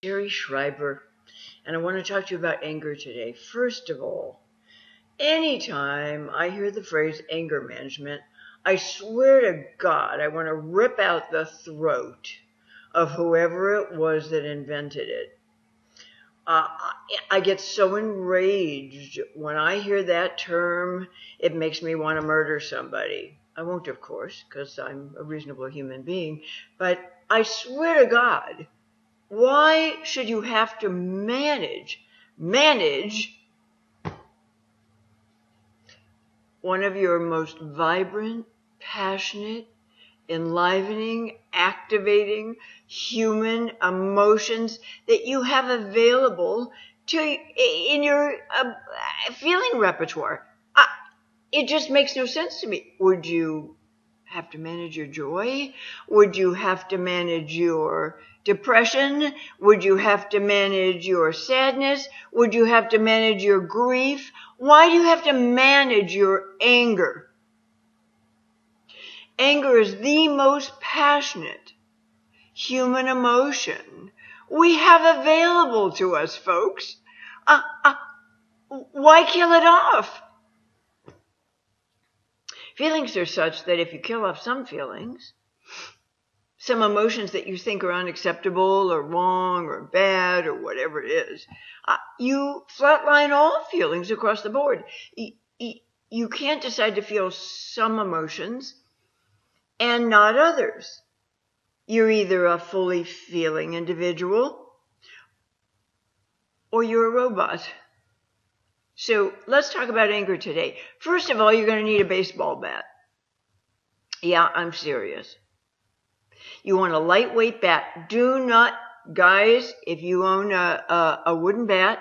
Sherry Schreiber, and I want to talk to you about anger today. First of all, anytime I hear the phrase anger management, I swear to God, I want to rip out the throat of whoever it was that invented it. I get so enraged when I hear that term, it makes me want to murder somebody. I won't, of course, because I'm a reasonable human being, but I swear to God, why should you have to manage one of your most vibrant, passionate, enlivening, activating human emotions that you have available in your feeling repertoire? It just makes no sense to me. Would you have to manage your joy? Would you have to manage your depression? Would you have to manage your sadness? Would you have to manage your grief? Why do you have to manage your anger? Anger is the most passionate human emotion we have available to us, folks. Why kill it off? Feelings are such that if you kill off some feelings, some emotions that you think are unacceptable or wrong or bad or whatever it is, you flatline all feelings across the board. You can't decide to feel some emotions and not others. You're either a fully feeling individual or you're a robot. So let's talk about anger today. First of all, you're going to need a baseball bat. Yeah, I'm serious. You want a lightweight bat. Do not, guys, if you own a wooden bat,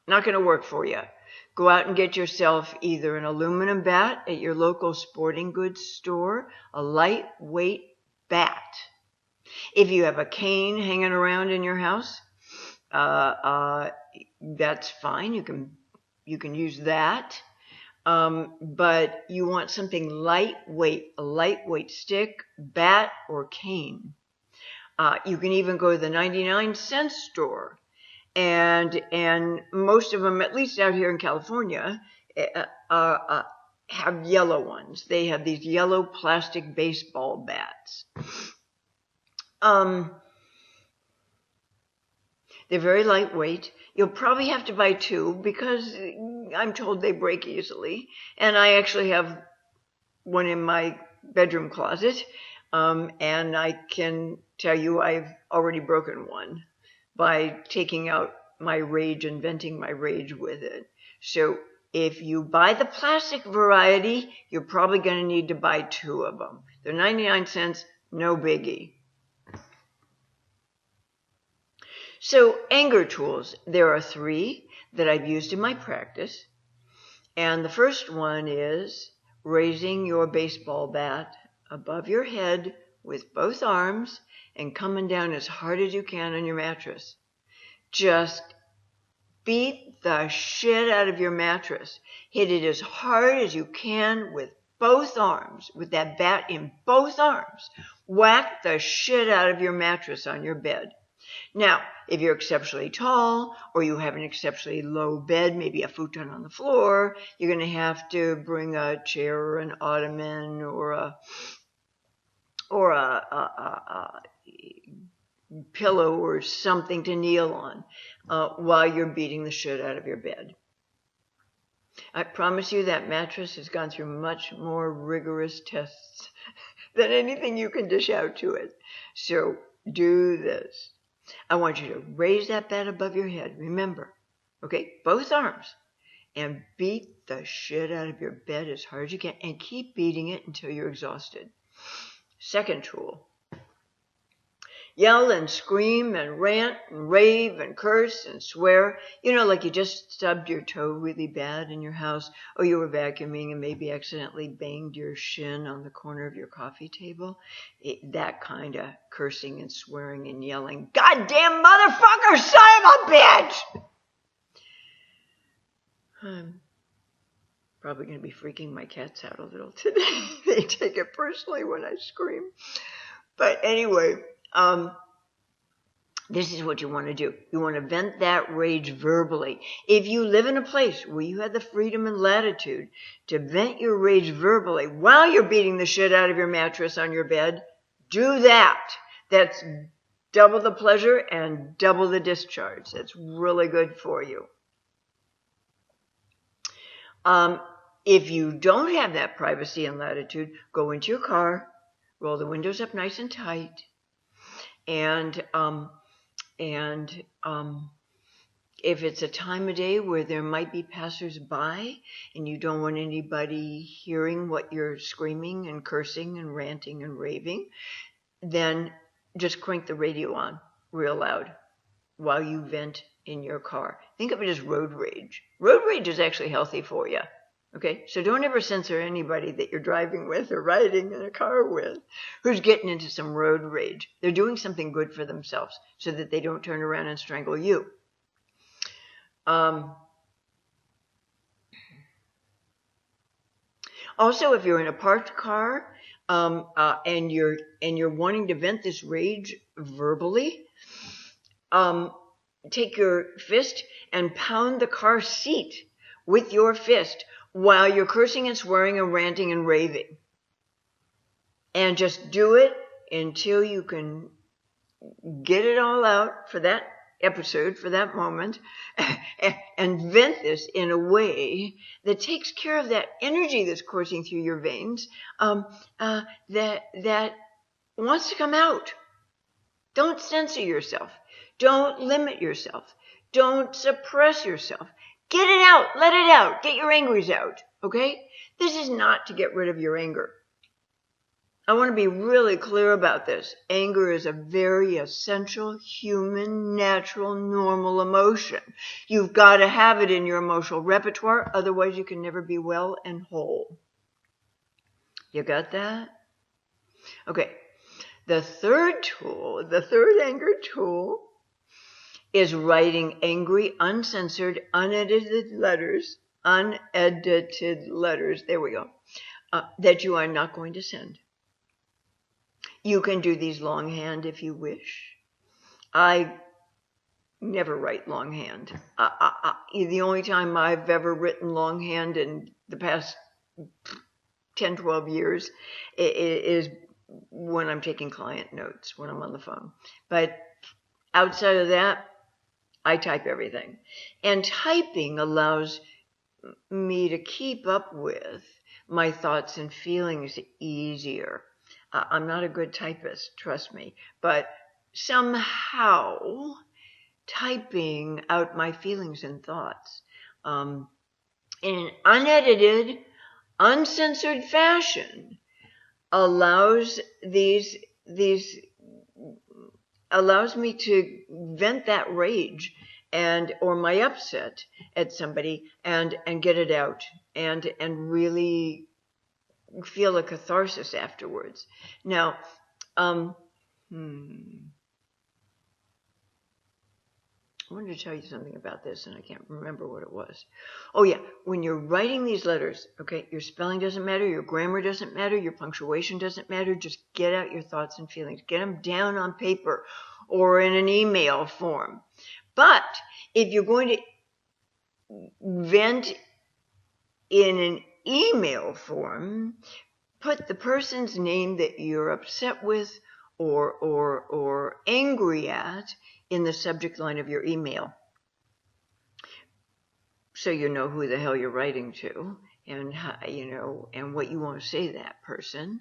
not going to work for you. Go out and get yourself either an aluminum bat at your local sporting goods store, a lightweight bat. If you have a cane hanging around in your house, that's fine. You can use that. But you want something lightweight, a lightweight stick, bat, or cane. You can even go to the 99-cent store, and most of them, at least out here in California, have yellow ones. They have these yellow plastic baseball bats. They're very lightweight. You'll probably have to buy two because I'm told they break easily. And I actually have one in my bedroom closet. And I can tell you I've already broken one by taking out my rage and venting my rage with it. So if you buy the plastic variety, you're probably going to need to buy two of them. They're 99 cents, no biggie. So anger tools, there are three that I've used in my practice. And the first one is raising your baseball bat above your head with both arms and coming down as hard as you can on your mattress. Just beat the shit out of your mattress. Hit it as hard as you can with both arms, with that bat in both arms. Whack the shit out of your mattress on your bed. Now, if you're exceptionally tall or you have an exceptionally low bed, maybe a futon on the floor, you're going to have to bring a chair or an ottoman or a pillow or something to kneel on while you're beating the shit out of your bed. I promise you that mattress has gone through much more rigorous tests than anything you can dish out to it. So do this. I want you to raise that bat above your head. Remember, okay, both arms, and beat the shit out of your bed as hard as you can, and keep beating it until you're exhausted. Second tool. Yell and scream and rant and rave and curse and swear. You know, like you just stubbed your toe really bad in your house, or you were vacuuming and maybe accidentally banged your shin on the corner of your coffee table. That kind of cursing and swearing and yelling, "Goddamn motherfucker, son of a bitch!" I'm probably going to be freaking my cats out a little today. They take it personally when I scream. But anyway, this is what you want to do. You want to vent that rage verbally. If you live in a place where you have the freedom and latitude to vent your rage verbally while you're beating the shit out of your mattress on your bed, do that. That's double the pleasure and double the discharge. That's really good for you. If you don't have that privacy and latitude, go into your car, roll the windows up nice and tight, and if it's a time of day where there might be passersby and you don't want anybody hearing what you're screaming and cursing and ranting and raving, then just crank the radio on real loud while you vent in your car. Think of it as road rage. Road rage is actually healthy for you. Okay, so don't ever censor anybody that you're driving with or riding in a car with who's getting into some road rage. They're doing something good for themselves so that they don't turn around and strangle you. Also, if you're in a parked car and you're wanting to vent this rage verbally, take your fist and pound the car seat with your fist while you're cursing and swearing and ranting and raving. And just do it until you can get it all out for that episode, for that moment, and vent this in a way that takes care of that energy that's coursing through your veins, that wants to come out. Don't censor yourself. Don't limit yourself. Don't suppress yourself. Get it out. Let it out. Get your angries out. Okay? This is not to get rid of your anger. I want to be really clear about this. Anger is a very essential, human, natural, normal emotion. You've got to have it in your emotional repertoire. Otherwise, you can never be well and whole. You got that? Okay. The third anger tool, is writing angry, uncensored, unedited letters, there we go, that you are not going to send. You can do these longhand if you wish. I never write longhand. The only time I've ever written longhand in the past 10, 12 years is when I'm taking client notes, when I'm on the phone. But outside of that, I type everything. And typing allows me to keep up with my thoughts and feelings easier. I'm not a good typist, trust me, but somehow typing out my feelings and thoughts in an unedited, uncensored fashion allows allows me to vent that rage or my upset at somebody and get it out and really feel a catharsis afterwards. Now, I wanted to tell you something about this, and I can't remember what it was. Oh, yeah. When you're writing these letters, okay, your spelling doesn't matter, your grammar doesn't matter, your punctuation doesn't matter. Just get out your thoughts and feelings. Get them down on paper or in an email form. But if you're going to vent in an email form, put the person's name that you're upset with or angry at in the subject line of your email, so you know who the hell you're writing to and how, and what you want to say to that person.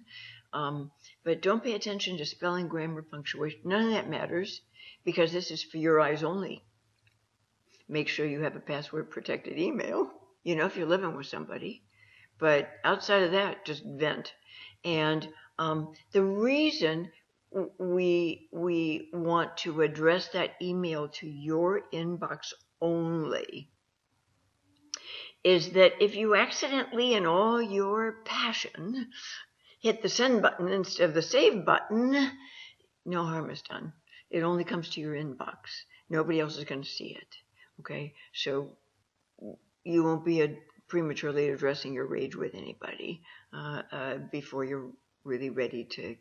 But don't pay attention to spelling, grammar, punctuation. None of that matters, because this is for your eyes only. Make sure you have a password protected email, if you're living with somebody. But outside of that, just vent. And the reason we want to address that email to your inbox only is that if you accidentally, in all your passion, hit the send button instead of the save button, no harm is done. It only comes to your inbox. Nobody else is going to see it. Okay? So you won't be prematurely addressing your rage with anybody before you're really ready to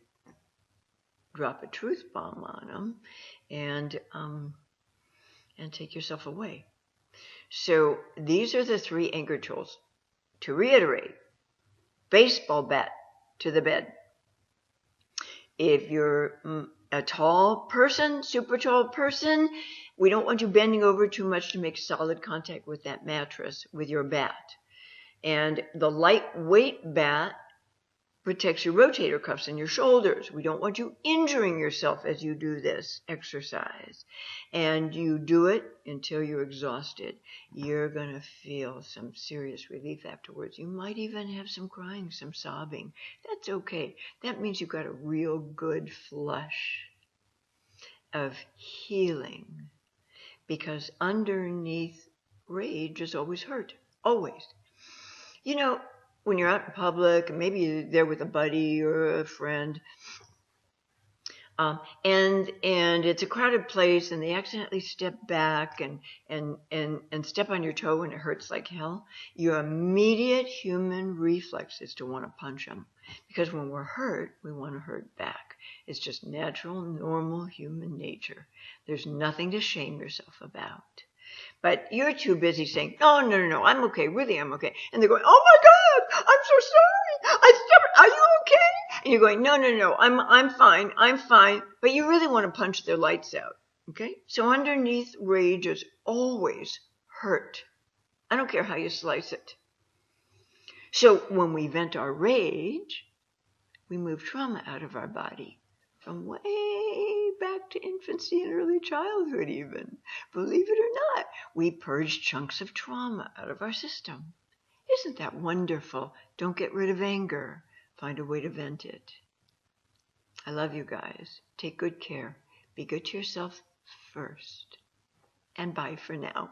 drop a truth bomb on them and take yourself away. So these are the 3 anger tools. To reiterate, baseball bat to the bed. If you're a tall person, super tall person, we don't want you bending over too much to make solid contact with that mattress with your bat. And the lightweight bat protects your rotator cuffs and your shoulders. We don't want you injuring yourself as you do this exercise. And you do it until you're exhausted. You're going to feel some serious relief afterwards. You might even have some crying, some sobbing. That's okay. That means you've got a real good flush of healing. Because underneath rage is always hurt. Always. You know, when you're out in public, maybe you're there with a buddy or a friend, and it's a crowded place, and they accidentally step back and step on your toe, and it hurts like hell. Your immediate human reflex is to want to punch them, because when we're hurt, we want to hurt back. It's just natural, normal human nature. There's nothing to shame yourself about. But you're too busy saying, no, I'm okay, really I'm okay. And they're going, oh my God, I'm so sorry, are you okay? And you're going, no, I'm fine. But you really want to punch their lights out, okay? So underneath rage is always hurt. I don't care how you slice it. So when we vent our rage, we move trauma out of our body. From way back to infancy and early childhood even. Believe it or not, we purge chunks of trauma out of our system. Isn't that wonderful? Don't get rid of anger. Find a way to vent it. I love you guys. Take good care. Be good to yourself first. And bye for now.